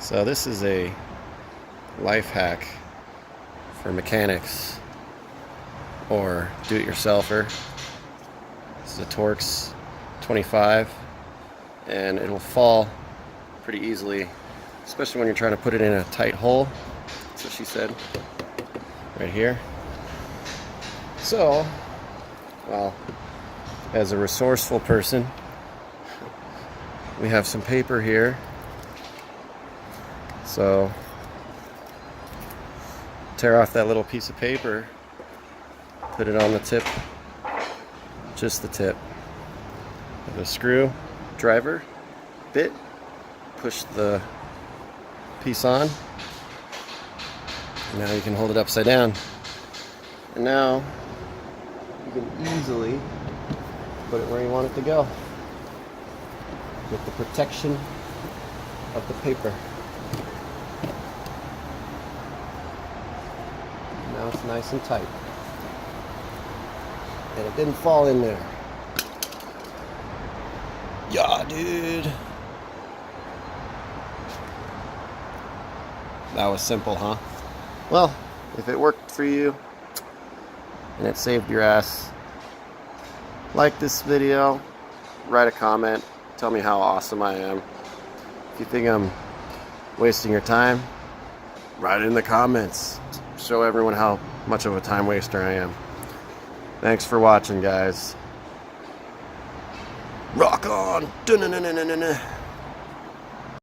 So this is a life hack for mechanics or do-it-yourselfer. This is a Torx 25 and it'll fall pretty easily, especially when you're trying to put it in a tight hole. That's what she said right here. So, well, as a resourceful person, we have some paper here. So tear off that little piece of paper, put it on the tip, just the tip of the screwdriver bit, push the piece on. Now you can hold it upside down. And now you can easily put it where you want it to go with the protection of the paper. Now it's nice and tight. And it didn't fall in there. Yeah, dude. That was simple, huh? Well, if it worked for you and it saved your ass, like this video, write a comment, tell me how awesome I am. If you think I'm wasting your time, write it in the comments. Show everyone how much of a time waster I am. Thanks for watching, guys. Rock on! Dun-dun-dun-dun-dun-dun.